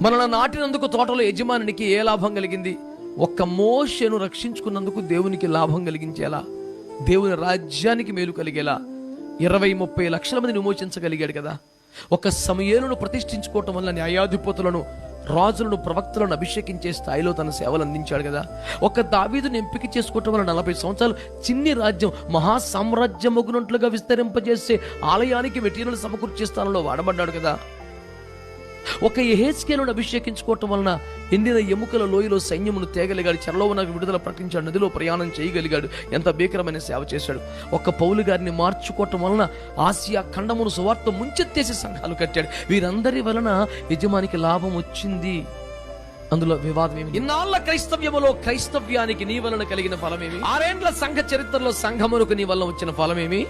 మనల్ని నాటినందుకు తోటలో యజమానికి ఏ లాభం కలిగింది? ఒక్క మోషేను రక్షించుకున్నందుకు దేవునికి లాభం కలిగించేలా, దేవుని రాజ్యానికి మేలు కలిగేలా 20-30 లక్షల మందిని విమోచించగలిగాడు కదా. ఒక సమూయేలును ప్రతిష్ఠించుకోవటం వల్ల న్యాయాధిపతులను, రాజులను, ప్రవక్తలను అభిషేకించే స్థాయిలో తన సేవలు అందించాడు కదా. ఒక దావీదుని ఎంపిక చేసుకోవటం వల్ల 40 సంవత్సరాలు చిన్ని రాజ్యం మహాసామ్రాజ్యమగునట్లుగా విస్తరింపజేసే ఆలయానికి మెటీరియల్ సమకూర్చే స్థానంలో వాడబడ్డాడు కదా. ఒక యెహెజ్కేలును అభిషేకించుకోవటం వలన ఎండిన ఎముకల లోయలో సైన్యమును తేగలిగాడు, చెరలో ఉన్న విడుదల ప్రకటించాడు, నదిలో ప్రయాణం చేయగలిగాడు. ఎంత భీకరమైన సేవ చేశాడు. ఒక పౌలు గారిని మార్చుకోవటం వలన ఆసియా ఖండమును సువార్త ముంచెత్తేసి సంఘాలు కట్టాడు. వీరందరి వలన యజమానికి లాభం వచ్చింది. అందులో వివాదం ఏమి? ఇన్నాళ్ల క్రైస్తవ్యములో క్రైస్తవ్యానికి నీ వలన కలిగిన ఫలమేమి? 6 ఏండ్ల సంఘ చరిత్రలో సంఘమునకు నీ వలన వచ్చిన ఫలమేమి?